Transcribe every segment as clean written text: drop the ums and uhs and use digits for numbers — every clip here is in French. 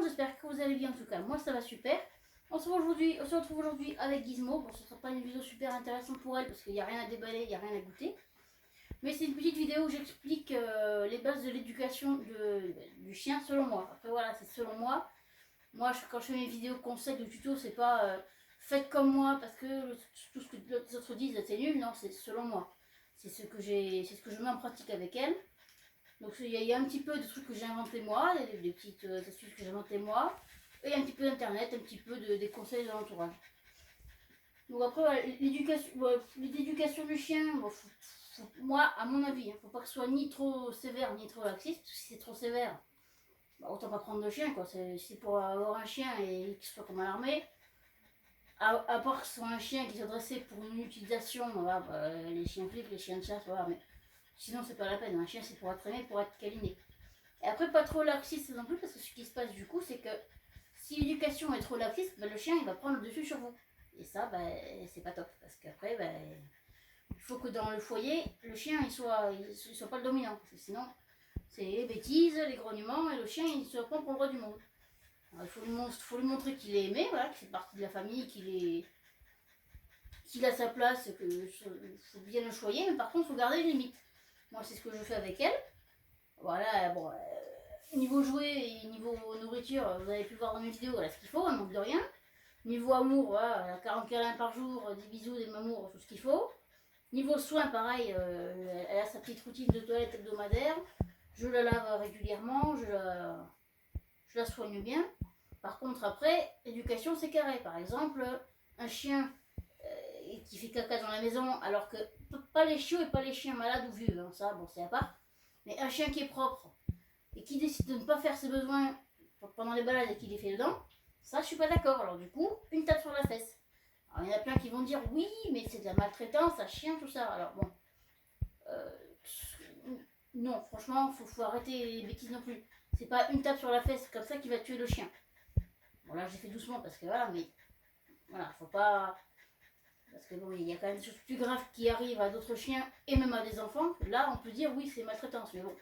monde, j'espère que vous allez bien. En tout cas, moi ça va super. On se retrouve aujourd'hui avec Gizmo. Bon, ce sera pas une vidéo super intéressante pour elle parce qu'il n'y a rien à déballer, il n'y a rien à goûter. Mais c'est une petite vidéo où j'explique les bases de l'éducation du chien selon moi. Après voilà, c'est selon moi. Moi, quand je fais mes vidéos conseils de tuto, c'est pas faites comme moi parce que tout ce que les autres disent c'est nul. Non, c'est selon moi. C'est ce que je mets en pratique avec elle. Donc il y a un petit peu de trucs que j'ai inventé moi, des petites astuces que j'ai inventées moi, et un petit peu d'internet, un petit peu des conseils de l'entourage. Donc après, voilà, l'éducation du chien, bon, moi, à mon avis, faut pas que ce soit ni trop sévère ni trop laxiste, parce que si c'est trop sévère, bah, autant pas prendre de chien, quoi. C'est pour avoir un chien et qu'il soit comme à l'armée. À part que ce soit un chien qui soit dressé pour une utilisation, voilà, bah, les chiens flics, les chiens de chasse, voilà, mais sinon c'est pas la peine. Un chien c'est pour être aimé, pour être câliné. Et après, pas trop laxiste non plus, parce que ce qui se passe du coup, c'est que si l'éducation est trop laxiste, ben, le chien il va prendre le dessus sur vous. Et ça, ben, c'est pas top, parce qu'après, ben, il faut que dans le foyer, le chien il soit pas le dominant, parce que sinon, c'est les bêtises, les grognements, et le chien il se prend pour le roi du monde. Alors, faut lui montrer qu'il est aimé, voilà, qu'il fait partie de la famille, qu'il a sa place, qu'il faut bien le choyer, mais par contre, il faut garder les limites. Moi, c'est ce que je fais avec elle. Voilà, bon, niveau jouet et niveau nourriture, vous avez pu voir dans mes vidéos, elle a ce qu'il faut, elle manque de rien. Niveau amour, voilà, elle a 40 câlins par jour, des bisous, des mamours, tout ce qu'il faut. Niveau soins, pareil, elle a sa petite routine de toilette hebdomadaire. Je la lave régulièrement, je la soigne bien. Par contre, après, l'éducation, c'est carré. Par exemple, un chien qui fait caca dans la maison, alors que pas les chiots et pas les chiens malades ou vieux, hein, ça, bon, c'est à part. Mais un chien qui est propre et qui décide de ne pas faire ses besoins pendant les balades et qui les fait dedans, ça, je suis pas d'accord. Alors, du coup, une tape sur la fesse. Alors, il y en a plein qui vont dire oui, mais c'est de la maltraitance, un chien, tout ça. Alors, bon. Euh, non, franchement, faut arrêter les bêtises non plus. C'est pas une tape sur la fesse comme ça qui va tuer le chien. Bon, là, j'ai fait doucement parce que voilà, mais voilà, faut pas. Parce que bon, il y a quand même des choses plus graves qui arrivent à d'autres chiens et même à des enfants. Là, on peut dire oui, c'est maltraitance, mais bon.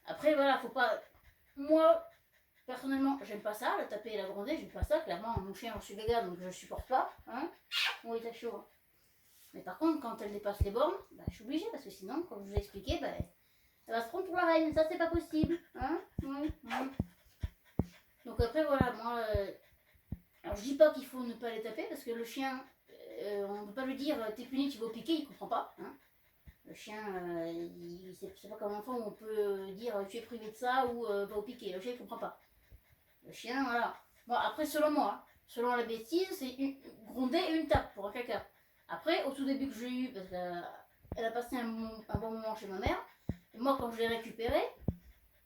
Après, voilà, faut pas. Moi, personnellement, j'aime pas ça, la taper et la gronder, j'aime pas ça. Clairement, mon chien, je suis vegan, donc je supporte pas. Hein, oui, t'as chaud. Hein. Mais par contre, quand elle dépasse les bornes, bah, je suis obligée, parce que sinon, comme je vous l'ai expliqué, bah, elle va se prendre pour la reine. Ça, c'est pas possible. Hein, oui. Donc après, voilà, moi. Alors, je dis pas qu'il faut ne pas les taper, parce que le chien, on ne peut pas lui dire t'es puni, tu vas au piquer, il comprend pas. Hein. Le chien, c'est pas comme un enfant où on peut dire tu es privé de ça ou va au piquer. Le chien, il comprend pas. Le chien, voilà. Bon, après, selon moi, selon la bêtise, c'est gronder et une tape pour un caca. Après, au tout début que j'ai eu, parce qu'elle a passé un bon moment chez ma mère, et moi, quand je l'ai récupérée,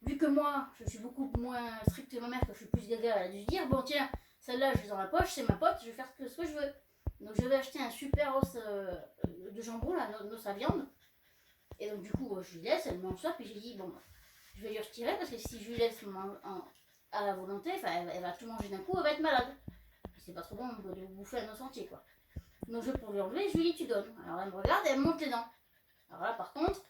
vu que moi, je suis beaucoup moins stricte que ma mère, que je suis plus gaga, elle a dû se dire bon, tiens, celle-là, je l'ai dans la poche, c'est ma pote, je vais faire ce que je veux. Donc, je vais acheter un super os de jambon, là, nos à viande. Et donc, du coup, je lui laisse, elle mange ça, puis j'ai dit bon, je vais lui retirer parce que si je lui laisse à la volonté, elle va tout manger d'un coup, elle va être malade. C'est pas trop bon de bouffer un os entier, quoi. Donc, je pour lui enlever, je lui dis tu donnes. Alors, elle me regarde et elle me monte les dents. Alors là, par contre,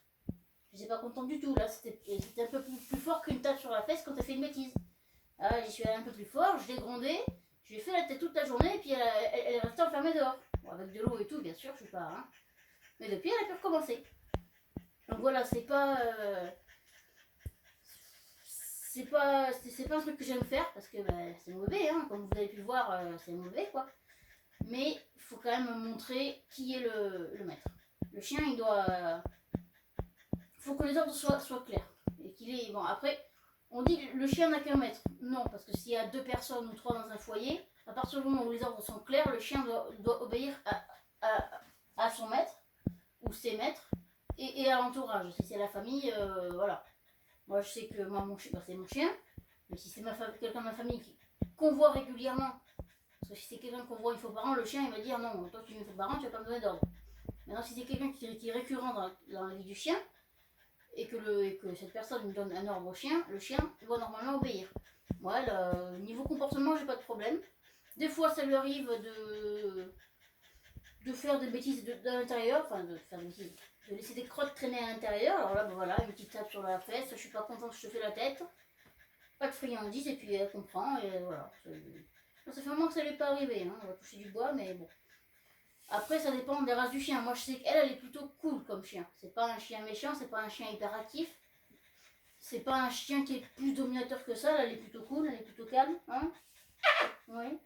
je n'étais pas contente du tout. Là, c'était un peu plus fort qu'une tape sur la fesse quand elle fait une bêtise. Là, j'y suis allée un peu plus fort, je l'ai grondée, je lui ai fait la tête toute la journée, et puis elle est restée enfermée dehors. Bon, avec de l'eau et tout, bien sûr, je suis pas. Hein. Mais depuis, elle a pu recommencer. Donc voilà, c'est pas un truc que j'aime faire parce que bah, c'est mauvais, hein, comme vous avez pu le voir, c'est mauvais quoi. Mais il faut quand même montrer qui est le maître. Le chien, il doit. Faut que les ordres soient clairs. Et qu'il est. Bon, après, on dit que le chien n'a qu'un maître. Non, parce que s'il y a 2 personnes ou 3 dans un foyer, à partir du moment où les ordres sont clairs, le chien doit obéir à son maître ou ses maîtres et à l'entourage. Si c'est la famille, voilà. Moi, je sais que moi, mon chien, c'est mon chien. Mais si c'est quelqu'un de ma famille qu'on voit régulièrement, parce que si c'est quelqu'un qu'on voit une fois par an, le chien, il va dire non, toi, tu me fais par an, tu vas pas me donner d'ordre. Maintenant, si c'est quelqu'un qui est récurrent dans la vie du chien, et que cette personne me donne un ordre au chien, le chien doit normalement obéir. Moi, niveau comportement, j'ai pas de problème. Des fois, ça lui arrive de faire des bêtises de l'intérieur, enfin de faire des bêtises, de laisser des crottes traîner à l'intérieur. Alors là, ben voilà, une petite tape sur la fesse, je suis pas contente, je te fais la tête. pas de friandises, et puis elle comprend, et voilà. Ça fait un moment que ça n'est pas arrivé, hein. On va toucher du bois, mais bon. Après, ça dépend des races du chien. Moi, je sais qu'elle, elle est plutôt cool comme chien. C'est pas un chien méchant, c'est pas un chien hyperactif. C'est pas un chien qui est plus dominateur que ça. Elle est plutôt cool, elle est plutôt calme. Hein, oui.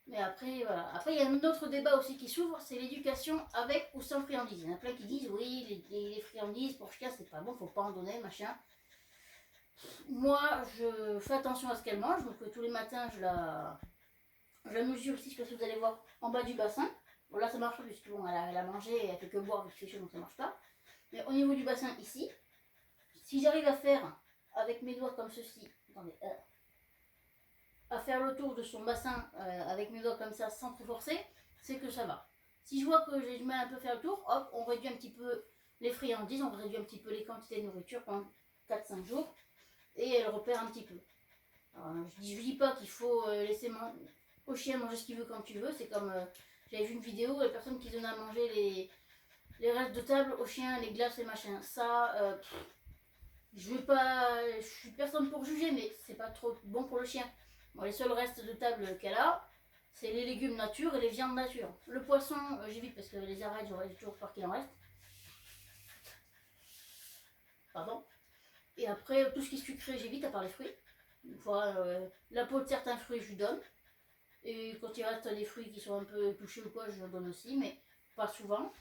Mais après, voilà. Après, il y a un autre débat aussi qui s'ouvre, c'est l'éducation avec ou sans friandises. Il y en a plein qui disent, oui, les friandises pour chien, c'est pas bon, faut pas en donner, machin. Moi, je fais attention à ce qu'elle mange. Donc, tous les matins, je la mesure aussi, je sais pas si vous allez voir, en bas du bassin. Bon, là, ça marche pas, puisque bon, elle a mangé, elle fait que boire, vu qu'il fait chaud, donc ça marche pas. Mais au niveau du bassin, ici, si j'arrive à faire, avec mes doigts comme ceci, attendez, à faire le tour de son bassin avec mes doigts comme ça, sans trop forcer, c'est que ça va. Si je vois que j'ai du mal un peu à faire le tour, hop, on réduit un petit peu les friandises, on réduit un petit peu les quantités de nourriture pendant 4-5 jours, et elle repère un petit peu. Alors, je dis pas qu'il faut laisser au chien manger ce qu'il veut quand tu veux. C'est comme j'avais vu une vidéo, les personnes qui donnaient à manger les restes de table aux chiens, les glaces et machin. Ça, je suis personne pour juger, mais c'est pas trop bon pour le chien. Bon, les seuls restes de table qu'elle a, c'est les légumes nature et les viandes nature. Le poisson, j'évite parce que les arêtes, j'aurais toujours peur qu'il en reste. Pardon. Et après, tout ce qui est sucré, j'évite à part les fruits. Une fois, la peau de certains fruits, je lui donne. Et quand il reste des fruits qui sont un peu touchés ou quoi, je leur donne aussi, mais pas souvent.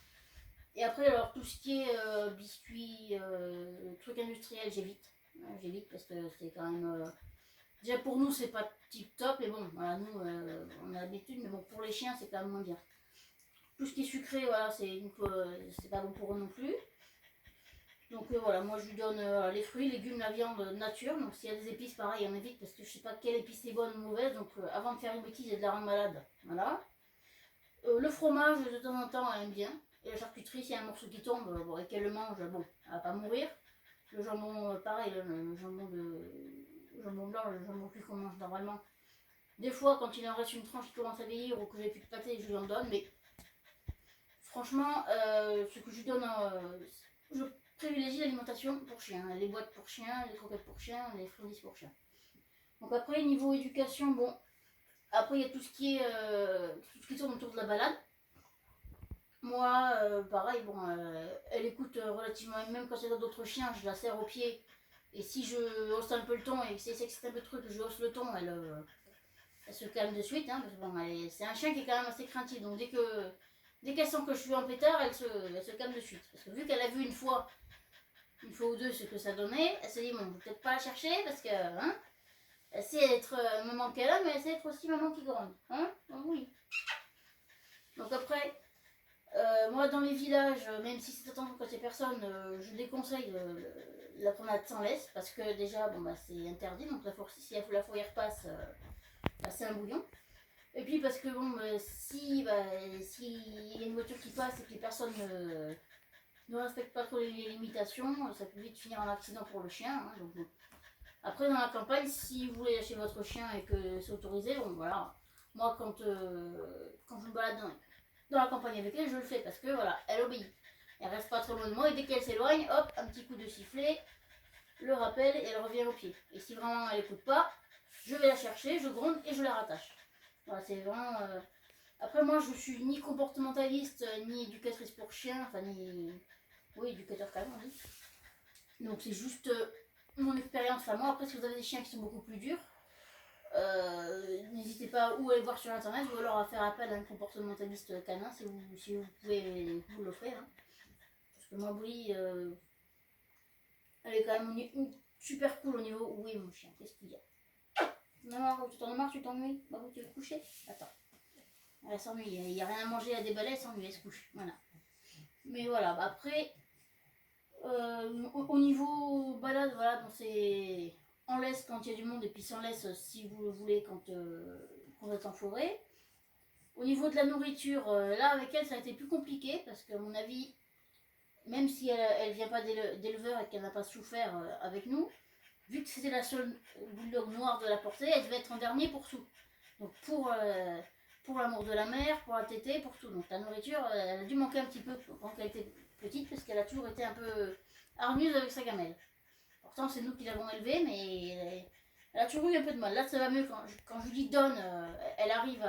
Et après, alors, tout ce qui est biscuits, trucs industriels, j'évite. J'évite parce que c'est quand même... déjà pour nous, c'est pas tip top, mais bon, voilà, nous, on a l'habitude, mais bon, pour les chiens, c'est quand même moins bien. Tout ce qui est sucré, voilà, c'est pas bon pour eux non plus. Donc voilà, moi je lui donne les fruits, légumes, la viande nature. Donc s'il y a des épices, pareil, on évite parce que je sais pas quelle épice est bonne ou mauvaise. Donc avant de faire une bêtise et de la rendre malade, voilà. Le fromage, de temps en temps, elle aime bien. Et la charcuterie, s'il y a un morceau qui tombe bon, et qu'elle le mange, bon, elle va pas mourir. Le jambon, pareil, le jambon blanc, le jambon cuit qu'on mange normalement. Des fois, quand il en reste une tranche qui commence à vieillir ou que j'ai plus de pâté, je lui en donne. Mais franchement, ce que je lui donne, je privilégie l'alimentation pour chien, les boîtes pour chien, les croquettes pour chien, les friandises pour chien. Donc après, niveau éducation, bon, après il y a tout ce qui tourne autour de la balade. Moi, pareil, bon, elle écoute relativement, même quand il y a d'autres chiens, je la serre au pied. Et si je hausse un peu le ton et que c'est un peu de truc, je hausse le ton, elle se calme de suite. Hein, parce que bon, c'est un chien qui est quand même assez craintif. Donc dès qu'elle sent que je suis en pétard, elle se calme de suite. Parce que vu qu'elle a vu une fois ou deux ce que ça donnait, elle s'est dit bon, je vais peut-être pas la chercher parce que hein, elle sait être maman qu'elle a, mais elle sait être aussi maman qui gronde. Hein, donc, oui. Donc après, moi dans les villages, même si c'est attendu quand il n'y a personne, je déconseille la promenade sans laisse parce que déjà bon, bah, c'est interdit. Donc si la fourrière passe, bah, c'est un bouillon. Et puis parce que bon, si y a une voiture qui passe et que les personnes ne respectent pas trop les limitations, ça peut vite finir en accident pour le chien. Hein, donc, bon. Après, dans la campagne, si vous voulez lâcher votre chien et que c'est autorisé, bon voilà. Moi, quand je me balade dans la campagne avec elle, je le fais parce que voilà, elle obéit. Elle reste pas trop loin de moi et dès qu'elle s'éloigne, hop, un petit coup de sifflet, le rappel et elle revient au pied. Et si vraiment elle écoute pas, je vais la chercher, je gronde et je la rattache. Voilà, c'est vraiment. Après, moi, je suis ni comportementaliste, ni éducatrice pour chien, enfin, ni. Oui, éducateur quand même, on dit. Donc, c'est juste mon expérience. Enfin, moi, après, si vous avez des chiens qui sont beaucoup plus durs, n'hésitez pas ou à aller voir sur internet ou alors à faire appel à un comportementaliste canin si vous pouvez vous l'offrir. Hein. Parce que moi, Bouli, elle est quand même super cool au niveau. Oui, mon chien, qu'est-ce qu'il y a? Non, tu t'en as marre, tu t'ennuies? Bah, vous, tu veux te coucher? Attends. Elle s'ennuie, il n'y a rien à manger, elle déballer, elle s'ennuie, elle se couche. Voilà. Mais voilà, bah après, au niveau balade, voilà, bon, c'est en laisse quand il y a du monde et puis sans laisse si vous le voulez quand vous êtes en forêt. Au niveau de la nourriture, là avec elle ça a été plus compliqué parce qu'à mon avis, même si elle vient pas d'éleveur et qu'elle n'a pas souffert avec nous, vu que c'était la seule bulldog noire de la portée, elle devait être en dernier pour tout. Donc pour l'amour de la mère, pour la tétée, pour tout. Donc la nourriture, elle a dû manquer un petit peu quand elle était petite parce qu'elle a toujours été un peu hargneuse avec sa gamelle. Pourtant, c'est nous qui l'avons élevée, mais elle a toujours eu un peu de mal. Là, ça va mieux. Quand je lui donne, elle arrive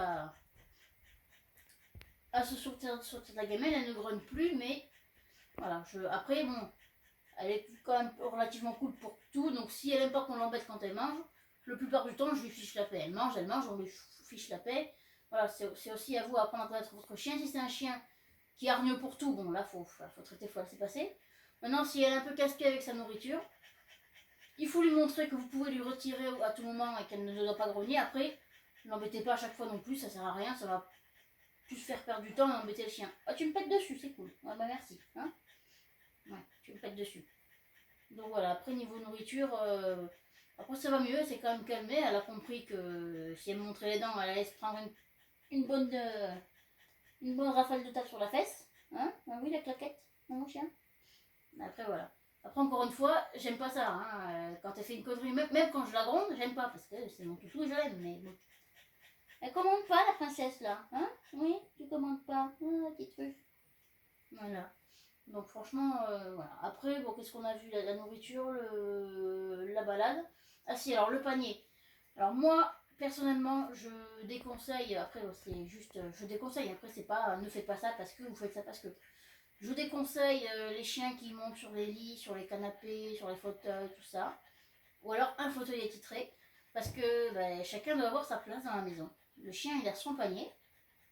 à se sortir de la gamelle, elle ne grogne plus, mais voilà. Après, bon, elle est quand même relativement cool pour tout, donc si elle aime pas qu'on l'embête quand elle mange, la plupart du temps, je lui fiche la paix. Elle mange, on lui fiche la paix. Voilà, c'est aussi à vous d'apprendre à connaître votre chien. Si c'est un chien qui hargne pour tout, bon, là, faut traiter, faut laisser passer. Maintenant, si elle est un peu casse-pied avec sa nourriture, il faut lui montrer que vous pouvez lui retirer à tout moment et qu'elle ne doit pas grogner. Après, ne l'embêtez pas à chaque fois non plus, ça sert à rien, ça va plus faire perdre du temps et embêter le chien. Ah, tu me pètes dessus, c'est cool. Ouais, bah merci. Hein, ouais, tu me pètes dessus. Donc voilà, après niveau nourriture, après ça va mieux, elle s'est quand même calmée, elle a compris que si elle me montrait les dents, elle allait se prendre une bonne, une bonne rafale de tape sur la fesse. Hein, ah oui, la claquette, hein, mon chien. Après voilà. Après encore une fois, j'aime pas ça. Hein, quand elle fait une connerie, même quand je la gronde, j'aime pas parce que c'est mon toutou et je l'aime. Mais bon. Elle commande pas la princesse là. Hein, oui, tu commandes pas. Ah, petite truc. Voilà. Donc franchement, voilà. Après, bon, qu'est-ce qu'on a vu? La nourriture, la balade. Ah si, alors le panier. Alors moi, personnellement, je déconseille, après c'est juste, je déconseille, après c'est pas, ne faites pas ça parce que, vous faites ça parce que. Je vous déconseille les chiens qui montent sur les lits, sur les canapés, sur les fauteuils, tout ça. Ou alors un fauteuil attitré, parce que ben, chacun doit avoir sa place dans la maison. Le chien, il a son panier,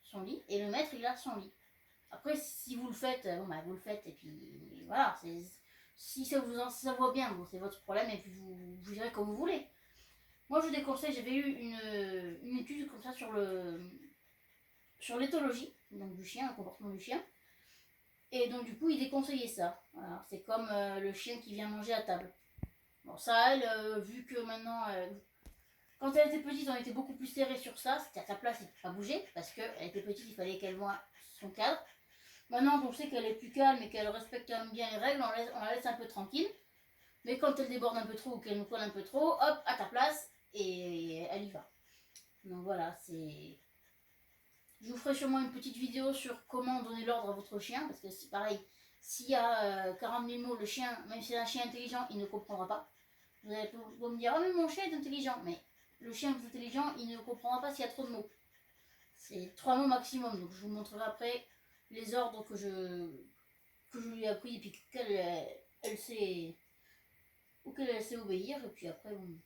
son lit, et le maître, il a son lit. Après, si vous le faites, bon, bah, vous le faites, et puis voilà. Si ça vous va bien, bon, c'est votre problème, et puis vous gérez comme vous voulez. Moi, je vous déconseille, j'avais eu une étude comme ça sur l'éthologie, donc du chien, le comportement du chien. Et donc, du coup, il déconseillait ça. Voilà. C'est comme le chien qui vient manger à table. Bon, ça, elle, vu que maintenant, quand elle était petite, on était beaucoup plus serré sur ça. C'était à sa place, il ne pouvait pas bouger. Parce qu'elle était petite, il fallait qu'elle voie son cadre. Maintenant qu'on sait qu'elle est plus calme et qu'elle respecte bien les règles, on la laisse un peu tranquille. Mais quand elle déborde un peu trop ou qu'elle nous colle un peu trop, hop, à ta place, et elle y va. Donc voilà, c'est... Je vous ferai sûrement une petite vidéo sur comment donner l'ordre à votre chien, parce que c'est pareil, s'il y a 40 000 mots, le chien, même si c'est un chien intelligent, il ne comprendra pas. Vous allez me dire, oh mais mon chien est intelligent, mais le chien est intelligent, il ne comprendra pas s'il y a trop de mots. C'est 3 mots maximum, donc je vous montrerai après les ordres que je lui ai appris et puis qu'elle sait, ou qu'elle sait obéir, et puis après, bon.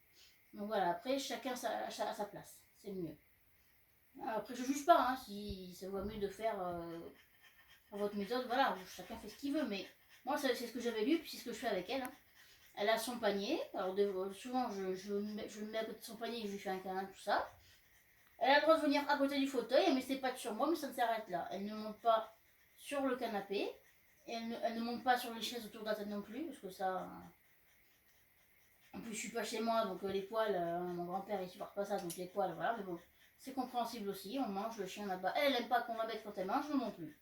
Donc voilà, après chacun a sa place, c'est mieux. Après, je juge pas, hein, si ça vaut mieux de faire votre méthode, voilà, chacun fait ce qu'il veut, mais moi, c'est ce que j'avais lu, puis c'est ce que je fais avec elle. Hein. Elle a son panier, alors souvent, je me mets à côté de son panier et je lui fais un câlin, tout ça. Elle a le droit de venir à côté du fauteuil, elle met ses pattes sur moi, mais ça ne s'arrête là. Elle ne monte pas sur le canapé, et elle ne monte pas sur les chaises autour de la tête non plus, parce que ça... En plus, je suis pas chez moi, donc les poils, mon grand-père, il supporte pas ça, donc les poils, voilà, mais bon... C'est compréhensible aussi, on mange, le chien là-bas. Elle n'aime pas qu'on l'embête quand elle mange, nous non plus.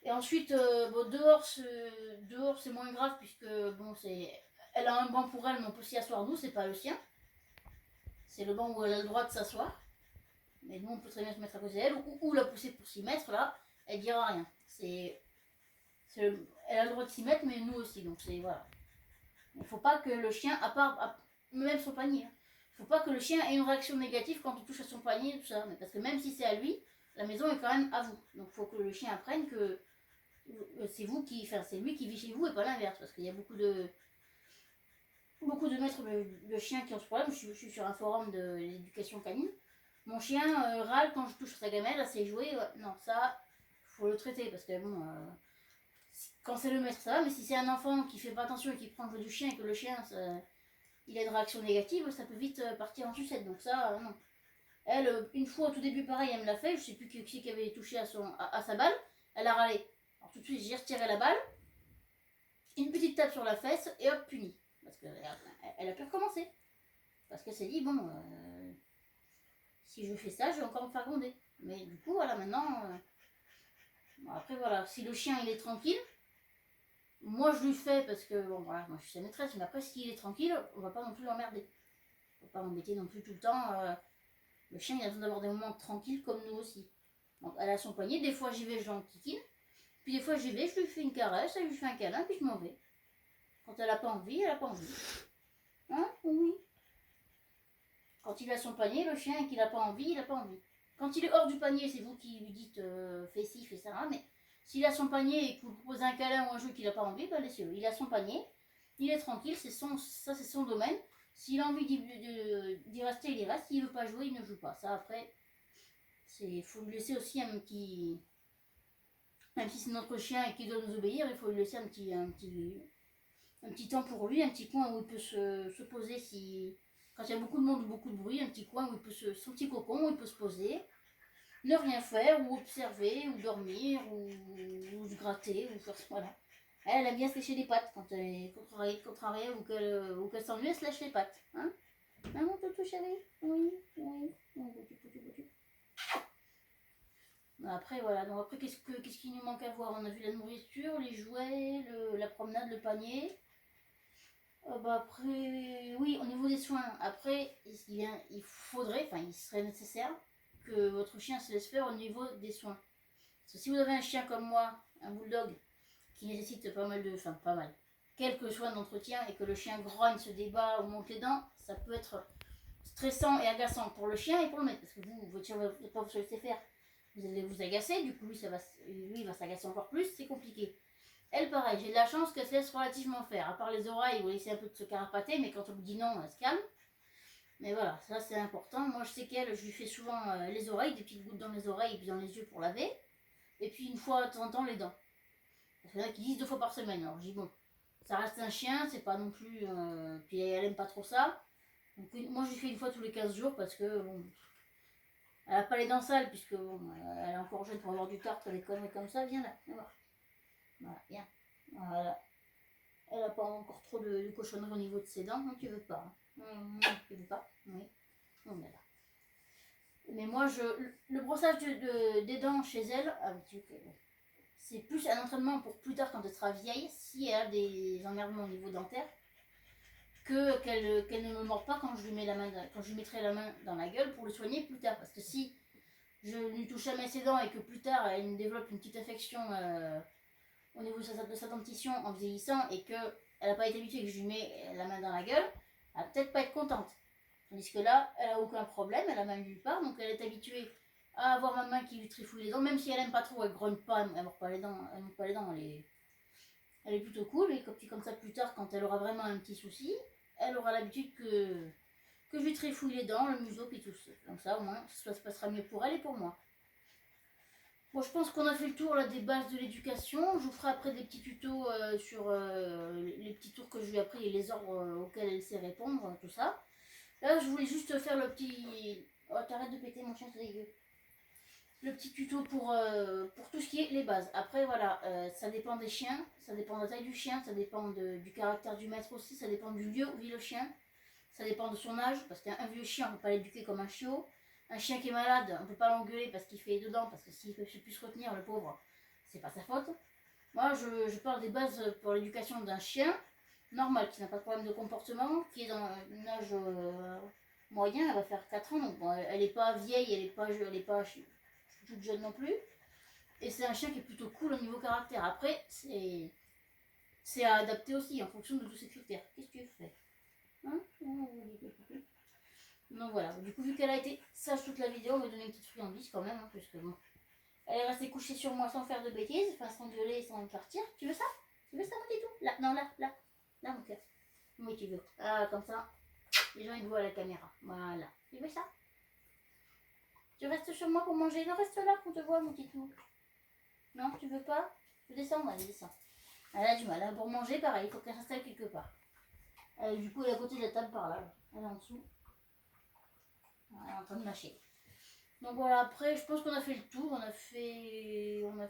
Et ensuite, bon, dehors c'est moins grave puisque bon, elle a un banc pour elle, mais on peut s'y asseoir nous, c'est pas le sien. C'est le banc où elle a le droit de s'asseoir. Mais nous, on peut très bien se mettre à côté d'elle ou la pousser pour s'y mettre, là, elle dira rien. Elle a le droit de s'y mettre, mais nous aussi, donc c'est voilà. Il ne faut pas que le chien, même son panier, hein, faut pas que le chien ait une réaction négative quand il touche à son panier, tout ça. Mais parce que même si c'est à lui, la maison est quand même à vous. Donc il faut que le chien apprenne que c'est lui qui vit chez vous et pas l'inverse. Parce qu'il y a beaucoup de maîtres de chiens qui ont ce problème. Je suis sur un forum de l'éducation canine. Mon chien râle quand je touche sa gamelle, à ses jouets. Non, ça, faut le traiter parce que bon, quand c'est le maître, ça va. Mais si c'est un enfant qui fait pas attention et qui prend le jeu du chien et que le chien, il a une réaction négative, ça peut vite partir en sucette. Donc ça, non. Elle, une fois au tout début, pareil, elle me l'a fait. Je sais plus qui avait touché à sa balle. Elle a râlé. Alors tout de suite, j'ai retiré la balle. Une petite tape sur la fesse et hop, puni. Parce qu'elle a pu recommencer. Parce qu'elle s'est dit, bon, si je fais ça, je vais encore me faire gronder. Mais du coup, voilà, maintenant... bon, après, voilà, si le chien, il est tranquille, moi, je lui fais parce que, bon, voilà, moi, je suis sa maîtresse. Mais après, s'il est tranquille, on va pas non plus l'emmerder. On va pas l'embêter non plus tout le temps. Le chien, il a besoin d'avoir des moments tranquilles comme nous aussi. Donc, elle a son poignet. Des fois, j'y vais, je l'enquiquine. Puis des fois, j'y vais, je lui fais une caresse, je lui fais un câlin, puis je m'en vais. Quand elle n'a pas envie, elle n'a pas envie. Hein? Oui. Quand il a son panier, le chien, et qu'il n'a pas envie, il n'a pas envie. Quand il est hors du panier, c'est vous qui lui dites fais ci, fais ça. Mais s'il a son panier et que vous proposez un câlin ou un jeu qu'il n'a pas envie, ben laissez-le. Il a son panier, il est tranquille, ça c'est son domaine. S'il a envie d'y rester, il y reste. S'il ne veut pas jouer, il ne joue pas. Ça après, il faut lui laisser aussi un petit... Même si c'est notre chien et qu'il doit nous obéir, il faut lui laisser un petit temps pour lui, un petit coin où il peut se poser si... Quand il y a beaucoup de monde ou beaucoup de bruit, un petit coin où il peut son petit cocon où il peut se poser, ne rien faire, ou observer, ou dormir, ou se gratter, ou faire... Voilà. Elle aime bien se lécher les pattes quand elle est contrariée ou qu'elle s'ennuie, elle se lèche les pattes. Hein? Maman, toutou chérie? Oui, oui. Après, voilà. Donc après, qu'est-ce qu'il nous manque à voir? On a vu la nourriture, les jouets, la promenade, le panier. Après, oui, au niveau des soins, après, il faudrait, enfin, il serait nécessaire que votre chien se laisse faire au niveau des soins. Parce que si vous avez un chien comme moi, un bulldog, qui nécessite pas mal enfin, pas mal, quelques soins d'entretien et que le chien grogne, se débat ou monte les dents, ça peut être stressant et agaçant pour le chien et pour le maître. Parce que votre chien ne va pas vous laisser faire. Vous allez vous agacer, du coup, lui, il va s'agacer encore plus, c'est compliqué. Elle, pareil, j'ai de la chance qu'elle se laisse relativement faire. À part les oreilles, où elle essaie un peu de se carapater, mais quand on lui dit non, elle se calme. Mais voilà, ça c'est important. Moi, je sais qu'elle, je lui fais souvent les oreilles, des petites gouttes dans les oreilles et puis dans les yeux pour laver. Et puis une fois de temps en temps, les dents. Il y en a qui disent 2 fois par semaine. Alors je dis bon, ça reste un chien, c'est pas non plus... puis elle aime pas trop ça. Donc moi, je lui fais une fois tous les 15 jours parce que bon... Elle a pas les dents sales puisque bon, elle est encore jeune pour avoir du tartre, les conneries comme ça. Viens là, viens voir. Voilà, viens. Voilà. Elle n'a pas encore trop de cochonnerie au niveau de ses dents. Non, tu veux pas. Tu veux pas. Oui. Non, mais là. Mais moi, le brossage des dents chez elle, c'est plus un entraînement pour plus tard quand elle sera vieille, si elle a des emmerdements au niveau dentaire, qu'elle ne me mord pas quand je lui mettrai la main dans la gueule pour le soigner plus tard. Parce que si je ne lui touche jamais ses dents et que plus tard elle me développe une petite infection au niveau de sa dentition en vieillissant et qu'elle n'a pas été habituée que je lui mets la main dans la gueule, elle va peut-être pas être contente. Tandis que là, elle n'a aucun problème, elle a même nulle part, donc elle est habituée à avoir ma main qui lui trifouille les dents, même si elle aime pas trop, elle grogne pas, elle mord pas les dents, elle est plutôt cool, et comme ça plus tard, quand elle aura vraiment un petit souci, elle aura l'habitude que je lui trifouille les dents, le museau, puis tout ça. Comme ça, au moins, ça se passera mieux pour elle et pour moi. Bon, je pense qu'on a fait le tour là, des bases de l'éducation. Je vous ferai après des petits tutos sur les petits tours que je lui ai appris et les ordres auxquels elle sait répondre, tout ça. Là, je voulais juste faire le petit... Oh, t'arrêtes de péter, mon chien, c'est dégueu. Le petit tuto pour tout ce qui est les bases. Après, voilà, ça dépend des chiens, ça dépend de la taille du chien, ça dépend du caractère du maître aussi, ça dépend du lieu où vit le chien, ça dépend de son âge, parce qu'un vieux chien, on ne peut pas l'éduquer comme un chiot. Un chien qui est malade, on ne peut pas l'engueuler parce qu'il fait dedans, parce que s'il ne peut plus se retenir, le pauvre, c'est pas sa faute. Moi, je parle des bases pour l'éducation d'un chien normal, qui n'a pas de problème de comportement, qui est dans un âge moyen, elle va faire 4 ans, donc bon, elle n'est pas vieille, elle n'est pas toute jeune non plus. Et c'est un chien qui est plutôt cool au niveau caractère. Après, c'est à adapter aussi en fonction de tous ces critères. Qu'est-ce que tu fais? Hein? Donc voilà, du coup vu qu'elle a été sage toute la vidéo, on va donner une petite friandise quand même, hein, parce que bon, elle est restée couchée sur moi sans faire de bêtises, enfin sans gueuler, sans partir. Tu veux ça? Tu veux ça mon titou? Là, non là mon cœur. Oui tu veux. Ah comme ça, les gens ils voient la caméra. Voilà. Tu veux ça? Tu restes sur moi pour manger? Non, reste là qu'on te voit mon titou. Non, tu veux pas? Tu descends? Allez, descends. Elle a du mal, hein. Pour manger pareil, il faut qu'elle s'installe quelque part. Du coup elle est à côté de la table par là. Elle est en dessous. Elle est en train de mâcher. Donc voilà, après je pense qu'on a fait le tour, on a fait ouais,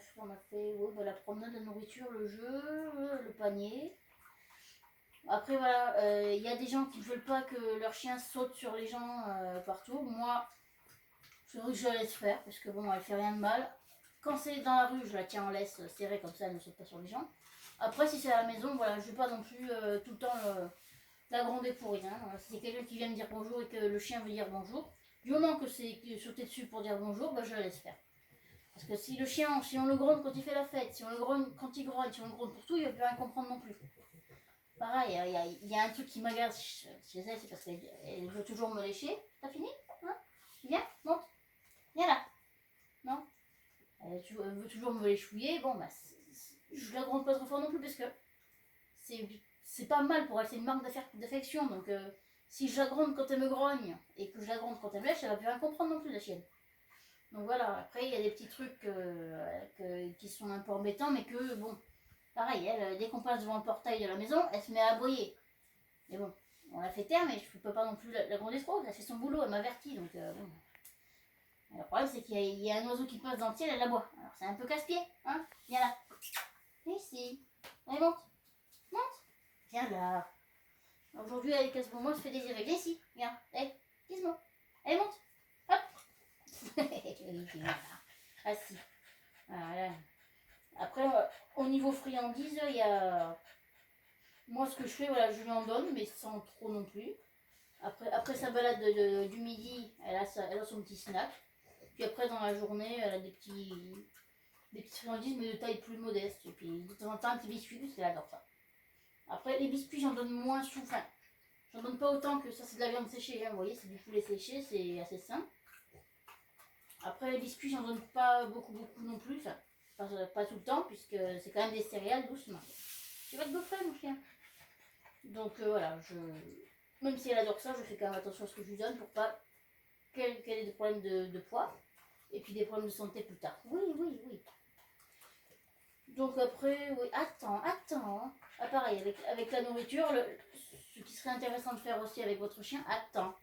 bah, la promenade, la nourriture, le jeu, le panier. Après voilà, il y a des gens qui ne veulent pas que leur chien saute sur les gens partout. Moi, c'est vrai que je la laisse faire parce que bon, elle fait rien de mal. Quand c'est dans la rue, je la tiens en laisse serrée comme ça, elle ne saute pas sur les gens. Après si c'est à la maison, voilà, je ne vais pas non plus tout le temps la gronder pour rien. Si c'est quelqu'un qui vient me dire bonjour et que le chien veut dire bonjour, du moment que c'est sauter dessus pour dire bonjour, bah je la laisse faire. Parce que si le chien, si on le gronde quand il fait la fête, si on le gronde quand il grogne, si on le gronde pour tout, il va plus rien comprendre non plus. pareil, il y a un truc qui m'agace chez elle, c'est parce qu'elle veut toujours me lécher. T'as fini, hein? Viens, monte. Viens là. Non? Elle veut toujours me léchouiller. Bon, bah, je la gronde pas trop fort non plus parce que c'est pas mal pour elle, c'est une marque d'affection. Donc, si je la gronde quand elle me grogne et que je la gronde quand elle me lèche, elle va plus rien comprendre non plus, la chienne. Donc voilà, après, il y a des petits trucs qui sont un peu embêtants, mais que, bon, pareil, elle, dès qu'on passe devant le portail de la maison, elle se met à aboyer. Mais bon, on la fait taire, mais je peux pas non plus la gronder trop, elle a fait son boulot, elle m'avertit, donc bon. Le problème, c'est qu'il y a un oiseau qui passe dans le ciel, elle l'aboie. Alors c'est un peu casse-pied, hein? Viens là. Ici. Allez, monte. Monte. Viens là. Aujourd'hui, avec Gizmo, je fais désirer. Viens ici. Viens. Allez, Gizmo. Allez, monte. Hop. Assis. Voilà. Après, au niveau friandise, il y a... Moi, ce que je fais, voilà, je lui en donne, mais sans trop non plus. Après sa balade du midi, elle a son petit snack. Puis après, dans la journée, elle a des petites friandises, mais de taille plus modeste. Et puis de temps en temps, un petit biscuit, parce qu'elle adore ça. Après, les biscuits, j'en donne moins souvent. J'en donne pas autant que ça, c'est de la viande séchée. Hein, vous voyez, c'est du poulet séché, c'est assez sain. Après, les biscuits, j'en donne pas beaucoup non plus. Enfin, pas tout le temps, puisque c'est quand même des céréales doucement. Tu vas te gaufrer, mon chien. Donc voilà, même si elle adore ça, je fais quand même attention à ce que je lui donne pour pas qu'elle ait des problèmes de poids et puis des problèmes de santé plus tard. Oui. Donc après, oui, attends. Ah, pareil, avec la nourriture, ce qui serait intéressant de faire aussi avec votre chien, attends.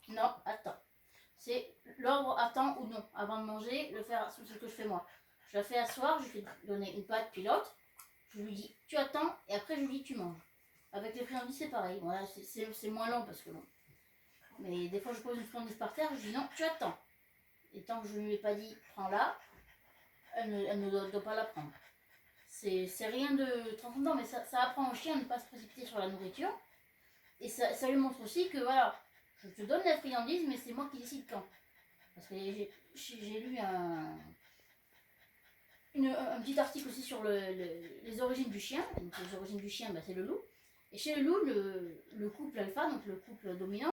Non, attends. C'est l'ordre attends ou non. Avant de manger, c'est ce que je fais moi. Je la fais asseoir, je lui fais donner une patte puis l'autre. Je lui dis tu attends et après je lui dis tu manges. Avec les friandises, c'est pareil. Voilà, c'est moins long parce que bon. Mais des fois, je pose une friandise par terre, je dis non, tu attends. Et tant que je ne lui ai pas dit prends-la, elle ne doit pas la prendre. C'est rien de transcendant, mais ça apprend au chien à ne pas se précipiter sur la nourriture. Et ça lui montre aussi que voilà, je te donne la friandise, mais c'est moi qui décide quand. Parce que j'ai lu un petit article aussi sur les origines du chien. Donc les origines du chien, bah, c'est le loup. Et chez le loup, le couple alpha, donc le couple dominant,